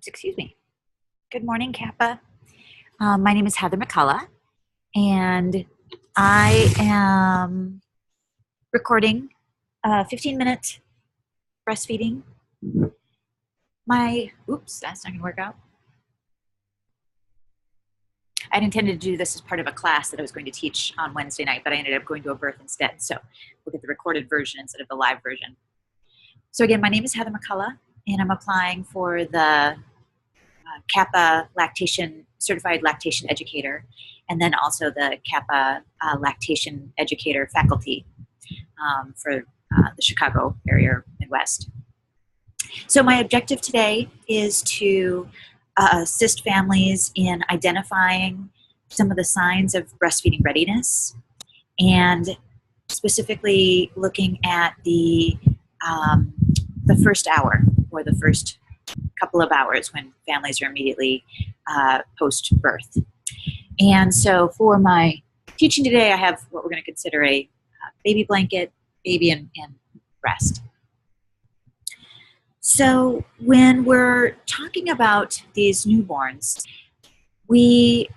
Oops, excuse me. Good morning, CAPPA. My name is Heather McCullough, and I am recording a 15-minute breastfeeding. Oops, that's not going to work out. I'd intended to do this as part of a class that I was going to teach on Wednesday night, but I ended up going to a birth instead, so we'll get the recorded version instead of the live version. So again, my name is Heather McCullough, and I'm applying for the CAPPA certified lactation educator, and then also the CAPPA lactation educator faculty for the Chicago area, Midwest. So my objective today is to assist families in identifying some of the signs of breastfeeding readiness, and specifically looking at the first hour or the first couple of hours when families are immediately post-birth. And so for my teaching today, I have what we're going to consider a baby blanket, baby and breast. So when we're talking about these newborns, we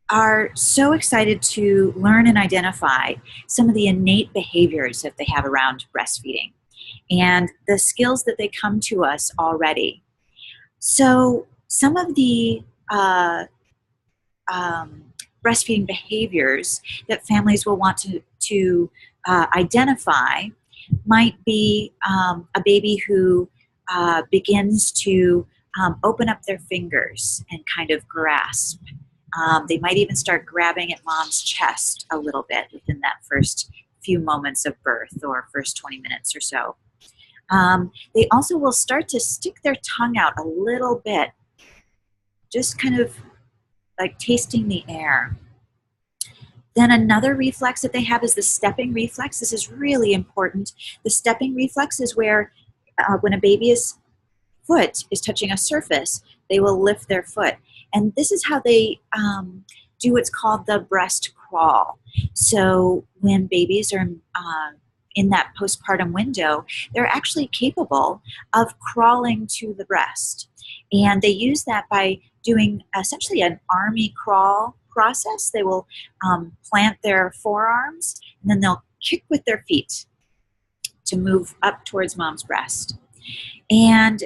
are so excited to learn and identify some of the innate behaviors that they have around breastfeeding and the skills that they come to us already. So some of the breastfeeding behaviors that families will want to identify might be a baby who begins to open up their fingers and kind of grasp. They might even start grabbing at mom's chest a little bit within that first few moments of birth or first 20 minutes or so. They also will start to stick their tongue out a little bit, just kind of like tasting the air. Then another reflex that they have is the stepping reflex. This is really important. The stepping reflex is where when a baby's foot is touching a surface, they will lift their foot. And this is how they do what's called the breast crawl. So when babies are in that postpartum window, they're actually capable of crawling to the breast. And they use that by doing essentially an army crawl process. They will plant their forearms, and then they'll kick with their feet to move up towards mom's breast. And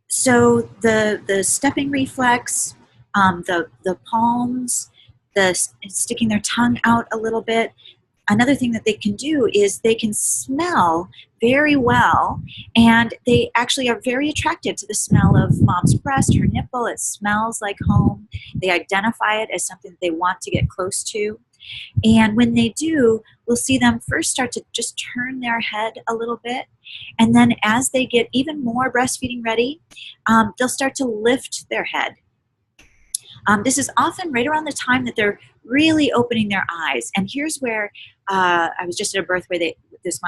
so the stepping reflex, the palms, the sticking their tongue out a little bit. Another thing that they can do is they can smell very well, and they actually are very attracted to the smell of mom's breast, her nipple. It smells like home. They identify it as something that they want to get close to. And when they do, we'll see them first start to just turn their head a little bit. And then as they get even more breastfeeding ready, they'll start to lift their head. This is often right around the time that they're really opening their eyes. And here's where I was just at a birth where this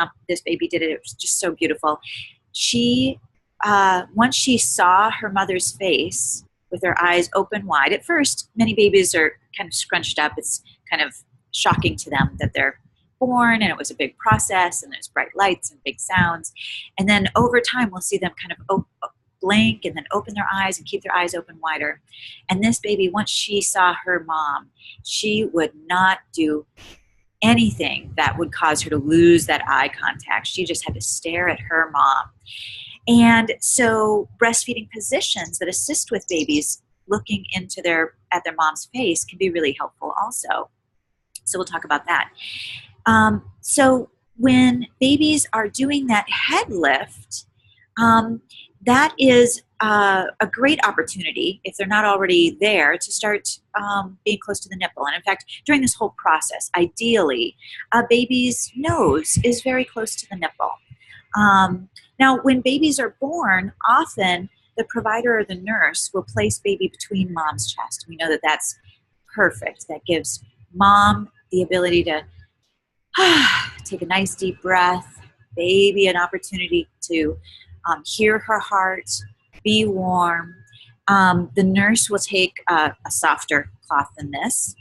baby did it. It was just so beautiful. She, once she saw her mother's face with her eyes open wide, at first, many babies are kind of scrunched up. It's kind of shocking to them that they're born, and it was a big process, and there's bright lights and big sounds. And then over time, we'll see them kind of blink and then open their eyes and keep their eyes open wider. And this baby, once she saw her mom, she would not do anything that would cause her to lose that eye contact. She just had to stare at her mom. And so breastfeeding positions that assist with babies looking into at their mom's face can be really helpful also. So we'll talk about that. So when babies are doing that head lift, that is a great opportunity, if they're not already there, to start being close to the nipple. And in fact, during this whole process, ideally, a baby's nose is very close to the nipple. Now, when babies are born, often the provider or the nurse will place baby between mom's chest. We know that that's perfect. That gives mom the ability to take a nice deep breath, baby an opportunity to hear her heart, be warm. The nurse will take a softer cloth than this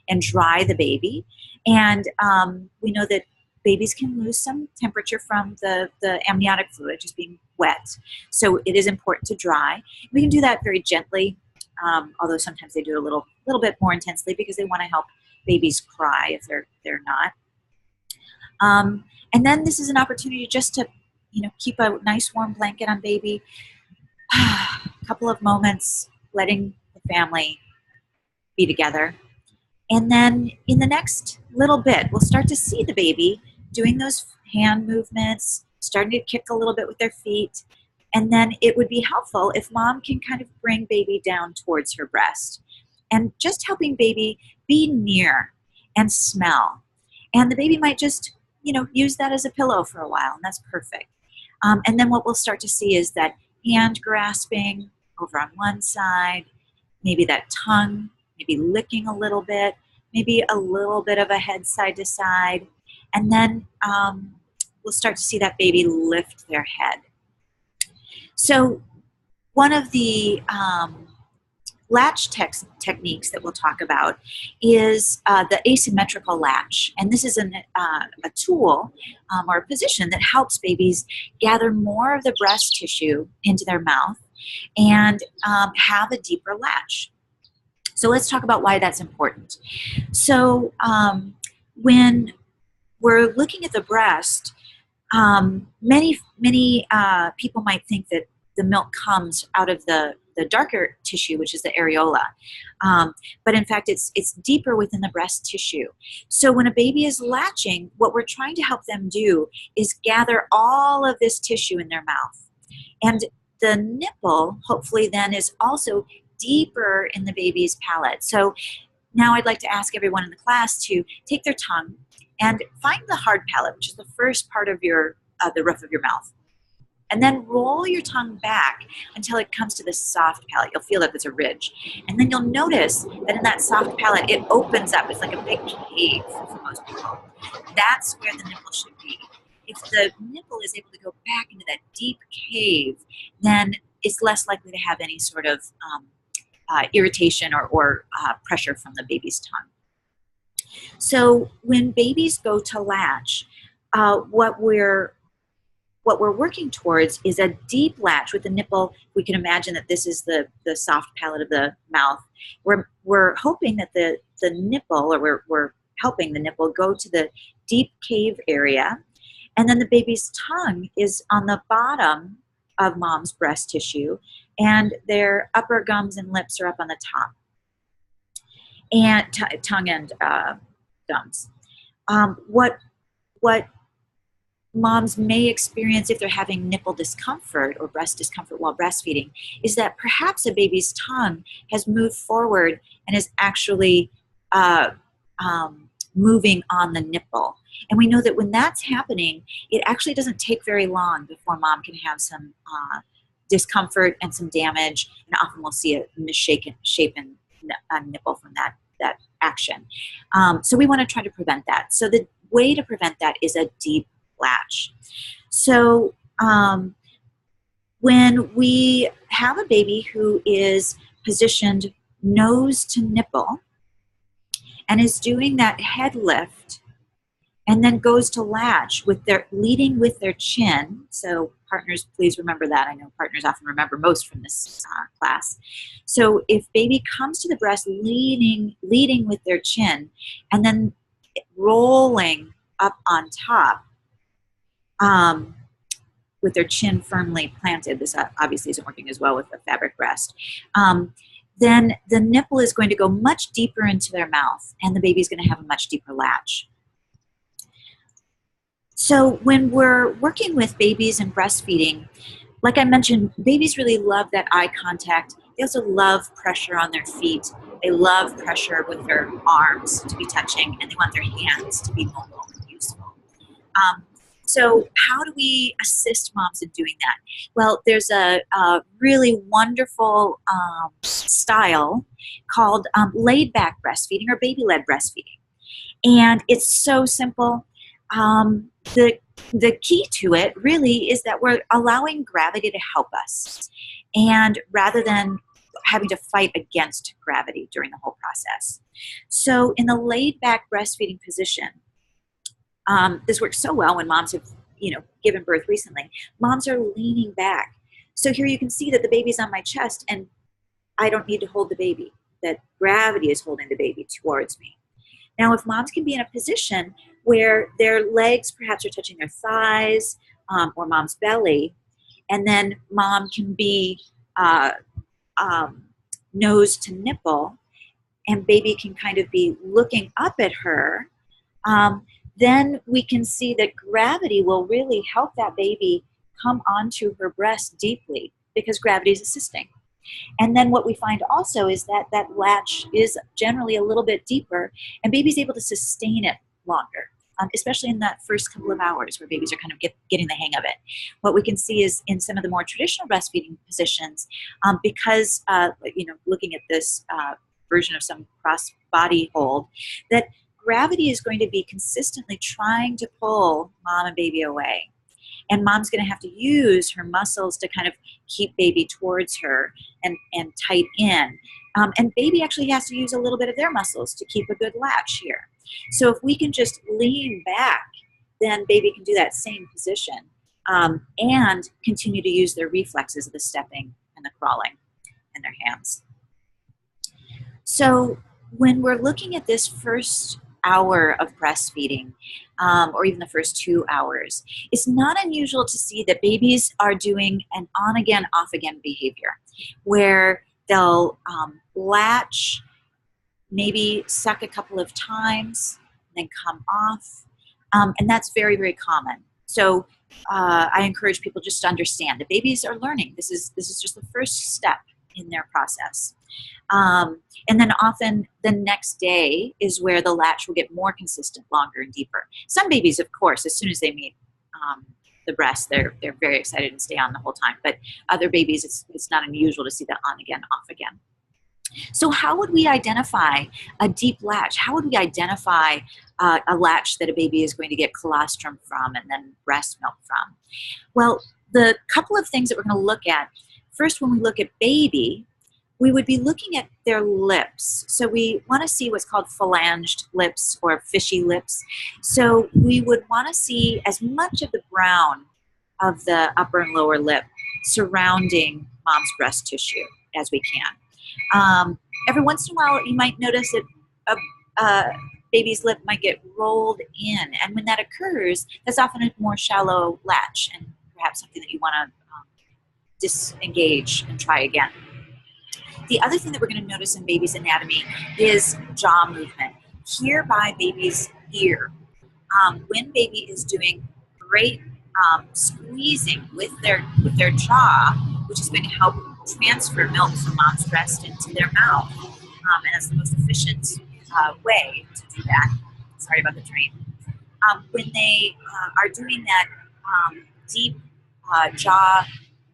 and dry the baby. And we know that babies can lose some temperature from the amniotic fluid just being wet. So it is important to dry. We can do that very gently, although sometimes they do it a little bit more intensely because they want to help babies cry if they're not. And then this is an opportunity just to, keep a nice warm blanket on baby. A couple of moments, letting the family be together. And then in the next little bit, we'll start to see the baby doing those hand movements, starting to kick a little bit with their feet. And then it would be helpful if mom can kind of bring baby down towards her breast and just helping baby be near and smell. And the baby might just, use that as a pillow for a while, and that's perfect. And then what we'll start to see is that hand grasping over on one side, maybe that tongue, maybe licking a little bit, maybe a little bit of a head side to side. And then we'll start to see that baby lift their head. So one of the latch techniques that we'll talk about is the asymmetrical latch. And this is a tool or a position that helps babies gather more of the breast tissue into their mouth and have a deeper latch. So let's talk about why that's important. So when we're looking at the breast, many people might think that the milk comes out of the darker tissue, which is the areola. But in fact, it's deeper within the breast tissue. So when a baby is latching, what we're trying to help them do is gather all of this tissue in their mouth. And the nipple, hopefully then, is also deeper in the baby's palate. So now I'd like to ask everyone in the class to take their tongue and find the hard palate, which is the first part of the roof of your mouth. And then roll your tongue back until it comes to the soft palate. You'll feel that there's a ridge. And then you'll notice that in that soft palate, it opens up. It's like a big cave for most people. That's where the nipple should be. If the nipple is able to go back into that deep cave, then it's less likely to have any sort of irritation or pressure from the baby's tongue. So when babies go to latch, what we're working towards is a deep latch with the nipple. We can imagine that this is the soft palate of the mouth. We're hoping that the nipple, or we're helping the nipple go to the deep cave area, and then the baby's tongue is on the bottom of mom's breast tissue, and their upper gums and lips are up on the top, and tongue and gums. What moms may experience if they're having nipple discomfort or breast discomfort while breastfeeding is that perhaps a baby's tongue has moved forward and is actually moving on the nipple. And we know that when that's happening, it actually doesn't take very long before mom can have some discomfort and some damage, and often we'll see a misshapen nipple from that action. So we want to try to prevent that. So the way to prevent that is a deep latch. So when we have a baby who is positioned nose to nipple and is doing that head lift and then goes to latch leading with their chin. So partners, please remember that. I know partners often remember most from this class. So if baby comes to the breast leading with their chin and then rolling up on top, with their chin firmly planted, this obviously isn't working as well with a fabric breast, then the nipple is going to go much deeper into their mouth, and the baby's going to have a much deeper latch. So when we're working with babies and breastfeeding, like I mentioned, babies really love that eye contact. They also love pressure on their feet. They love pressure with their arms to be touching, and they want their hands to be mobile and useful. So how do we assist moms in doing that? Well, there's a really wonderful style called laid-back breastfeeding or baby-led breastfeeding. And it's so simple. The key to it really is that we're allowing gravity to help us, and rather than having to fight against gravity during the whole process. So in the laid-back breastfeeding position, This works so well when moms have, given birth recently. Moms are leaning back. So here you can see that the baby's on my chest and I don't need to hold the baby, that gravity is holding the baby towards me. Now, if moms can be in a position where their legs perhaps are touching their thighs or mom's belly, and then mom can be nose to nipple, and baby can kind of be looking up at her, then we can see that gravity will really help that baby come onto her breast deeply because gravity is assisting. And then what we find also is that that latch is generally a little bit deeper and baby's able to sustain it longer, especially in that first couple of hours where babies are kind of getting the hang of it. What we can see is in some of the more traditional breastfeeding positions, because, looking at this version of some cross body hold, that gravity is going to be consistently trying to pull mom and baby away. And mom's going to have to use her muscles to kind of keep baby towards her and tight in. And baby actually has to use a little bit of their muscles to keep a good latch here. So if we can just lean back, then baby can do that same position and continue to use their reflexes of the stepping and the crawling in their hands. So when we're looking at this first hour of breastfeeding, or even the first 2 hours, it's not unusual to see that babies are doing an on-again, off-again behavior where they'll latch, maybe suck a couple of times, then come off, and that's very, very common. So I encourage people just to understand that babies are learning. This is just the first step in their process. And then often the next day is where the latch will get more consistent, longer and deeper. Some babies, of course, as soon as they meet the breast, they're very excited and stay on the whole time. But other babies, it's not unusual to see that on again, off again. So how would we identify a deep latch? How would we identify a latch that a baby is going to get colostrum from and then breast milk from? Well, the couple of things that we're going to look at, first when we look at baby, we would be looking at their lips. So we want to see what's called phalanged lips or fishy lips. So we would want to see as much of the brown of the upper and lower lip surrounding mom's breast tissue as we can. Every once in a while, you might notice that a baby's lip might get rolled in. And when that occurs, that's often a more shallow latch and perhaps something that you want to disengage and try again. The other thing that we're going to notice in baby's anatomy is jaw movement. Here by baby's ear. When baby is doing great squeezing with their jaw, which is going to help transfer milk from mom's breast into their mouth. And that's the most efficient way to do that. Sorry about the train. When they are doing that deep jaw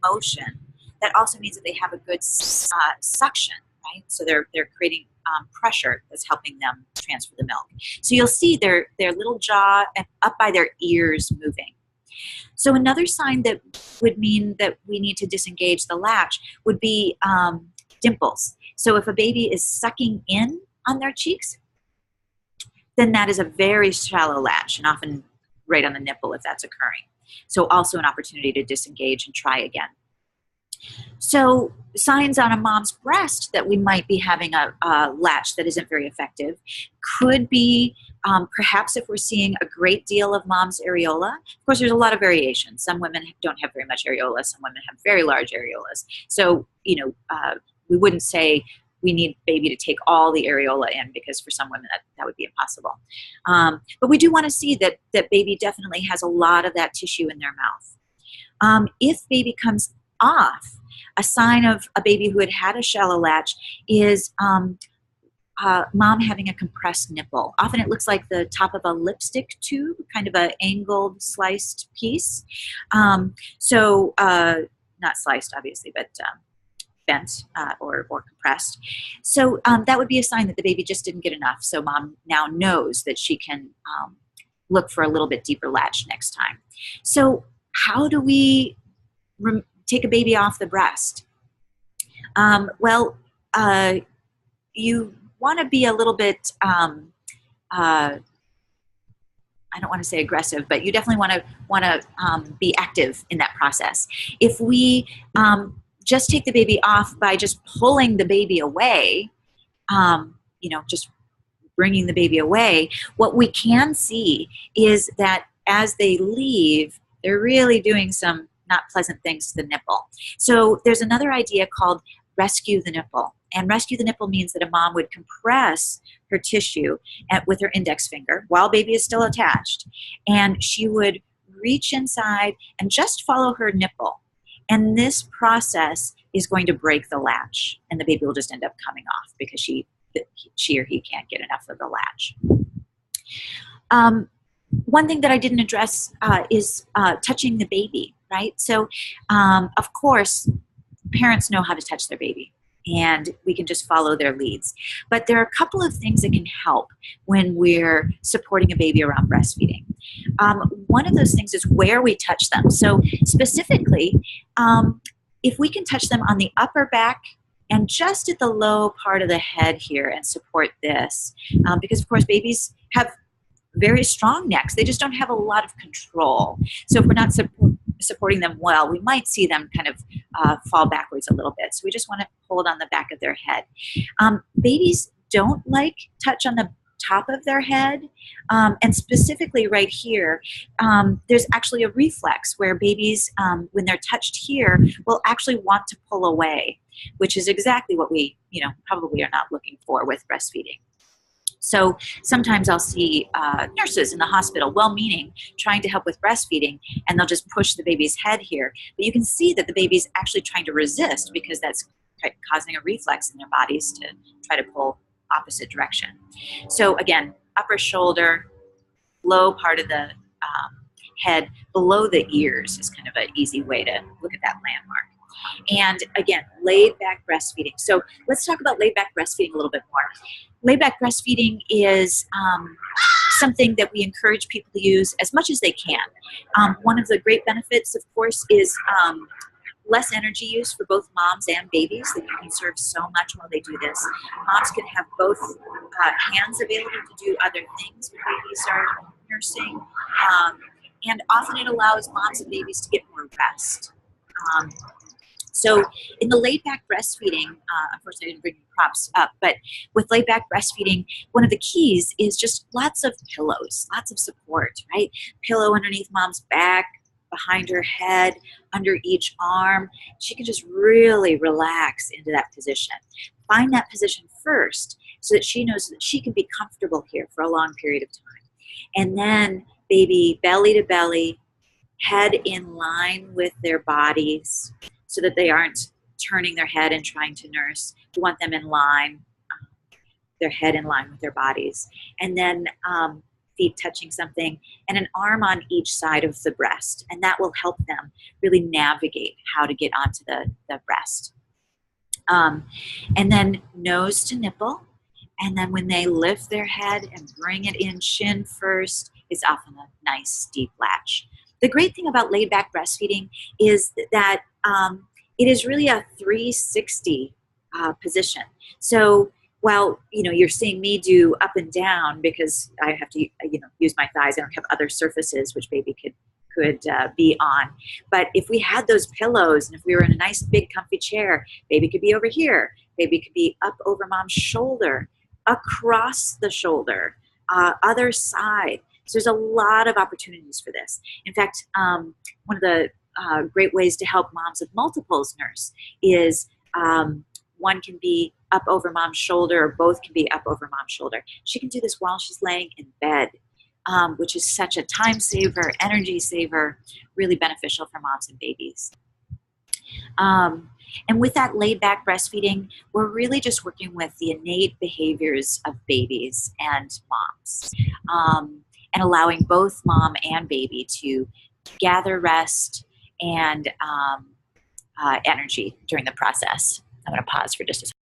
motion, that also means that they have a good suction, right? So they're creating pressure that's helping them transfer the milk. So you'll see their little jaw up by their ears moving. So another sign that would mean that we need to disengage the latch would be dimples. So if a baby is sucking in on their cheeks, then that is a very shallow latch and often right on the nipple if that's occurring. So also an opportunity to disengage and try again. So signs on a mom's breast that we might be having a latch that isn't very effective could be perhaps if we're seeing a great deal of mom's areola. Of course, there's a lot of variation. Some women don't have very much areola. Some women have very large areolas. So, we wouldn't say we need baby to take all the areola in because for some women that would be impossible. But we do want to see that baby definitely has a lot of that tissue in their mouth. If baby comes off, a sign of a baby who had a shallow latch is mom having a compressed nipple. Often it looks like the top of a lipstick tube, kind of an angled, sliced piece. Not sliced, obviously, but bent or compressed. So that would be a sign that the baby just didn't get enough. So mom now knows that she can look for a little bit deeper latch next time. So how do we take a baby off the breast? You want to be a little bit I don't want to say aggressive, but you definitely want to be active in that process. If we just take the baby off by just pulling the baby away, just bringing the baby away, what we can see is that as they leave, they're really doing some not pleasant things to the nipple. So there's another idea called rescue the nipple. And rescue the nipple means that a mom would compress her tissue with her index finger while baby is still attached. And she would reach inside and just follow her nipple. And this process is going to break the latch, and the baby will just end up coming off because she or he can't get enough of the latch. One thing that I didn't address is touching the baby, right? So, of course, parents know how to touch their baby, and we can just follow their leads. But there are a couple of things that can help when we're supporting a baby around breastfeeding. One of those things is where we touch them. So specifically, if we can touch them on the upper back and just at the low part of the head here and support this, because of course babies have very strong necks. They just don't have a lot of control. So if we're not supporting them well, we might see them kind of fall backwards a little bit. So we just want to hold on the back of their head. Babies don't like touch on the top of their head, and specifically right here, there's actually a reflex where babies, when they're touched here, will actually want to pull away, which is exactly what we, probably are not looking for with breastfeeding. So sometimes I'll see nurses in the hospital, well-meaning, trying to help with breastfeeding, and they'll just push the baby's head here. But you can see that the baby's actually trying to resist because that's causing a reflex in their bodies to try to pull opposite direction. So again, upper shoulder, low part of the head, below the ears is kind of an easy way to look at that landmark. And again, laid back breastfeeding. So let's talk about laid back breastfeeding a little bit more. Laid back breastfeeding is something that we encourage people to use as much as they can. One of the great benefits, of course, is less energy use for both moms and babies. That you can serve so much while they do this. Moms can have both hands available to do other things when babies are nursing. And often it allows moms and babies to get more rest. So in the laid back breastfeeding, unfortunately I didn't bring the props up, but with laid back breastfeeding, one of the keys is just lots of pillows, lots of support, right? Pillow underneath mom's back, behind her head, under each arm. She can just really relax into that position. Find that position first so that she knows that she can be comfortable here for a long period of time. And then baby belly to belly, head in line with their bodies so that they aren't turning their head and trying to nurse. We want them in line, their head in line with their bodies. And then feet touching something, and an arm on each side of the breast. And that will help them really navigate how to get onto the breast. And then nose to nipple. And then when they lift their head and bring it in chin first, it's often a nice deep latch. The great thing about laid back breastfeeding is that it is really a 360 position. So while you're seeing me do up and down because I have to use my thighs, I don't have other surfaces which baby could be on. But if we had those pillows and if we were in a nice big comfy chair, baby could be over here, baby could be up over mom's shoulder, across the shoulder, other side. So there's a lot of opportunities for this. In fact, one of the great ways to help moms with multiples nurse is one can be up over mom's shoulder, or both can be up over mom's shoulder. She can do this while she's laying in bed, which is such a time saver, energy saver, really beneficial for moms and babies. And with that laid back breastfeeding, we're really just working with the innate behaviors of babies and moms, and allowing both mom and baby to gather rest and energy during the process. I'm going to pause for just a second.